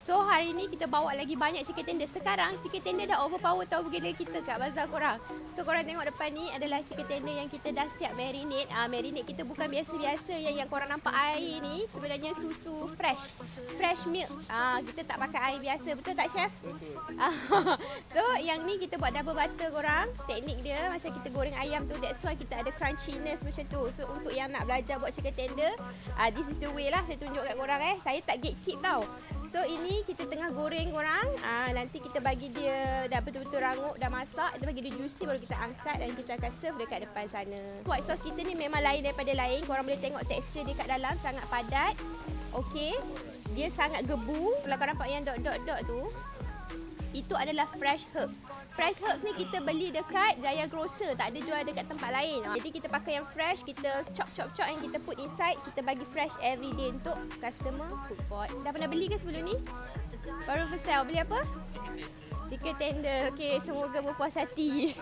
So hari ni kita bawa lagi banyak chicken tender. Sekarang chicken tender dah overpower tau burger kita kat bazar korang. So korang tengok depan ni adalah chicken tender yang kita dah siap marinate. Marinate kita bukan biasa-biasa yang korang nampak air ni. Sebenarnya susu fresh. Fresh milk. Kita tak pakai air biasa. Betul tak chef? So yang ni kita buat double butter korang. Teknik dia macam kita goreng ayam tu. That's why kita ada crunchiness macam tu. So untuk yang nak belajar buat chicken tender, this is the way lah saya tunjuk kat korang. Saya tak gatekeep tau. So ini kita tengah goreng korang. Nanti kita bagi dia dah betul-betul rangup, dah masak, kita bagi dia juicy baru kita angkat dan kita akan serve dekat depan sana. White sauce kita ni memang lain daripada lain. Korang boleh tengok tekstur dia kat dalam sangat padat. Okey. Dia sangat gebu. Kalau korang nampak yang dot-dot-dot tu, itu adalah fresh herbs. Fresh herbs ni kita beli dekat Jaya Grocer, tak ada jual dekat tempat lain. Jadi kita pakai yang fresh, kita chop and kita put inside, kita bagi fresh every day untuk customer food court. Dah pernah beli ke sebelum ni? Baru first time. Beli apa? Chicken tender. Okey, semoga berpuas hati.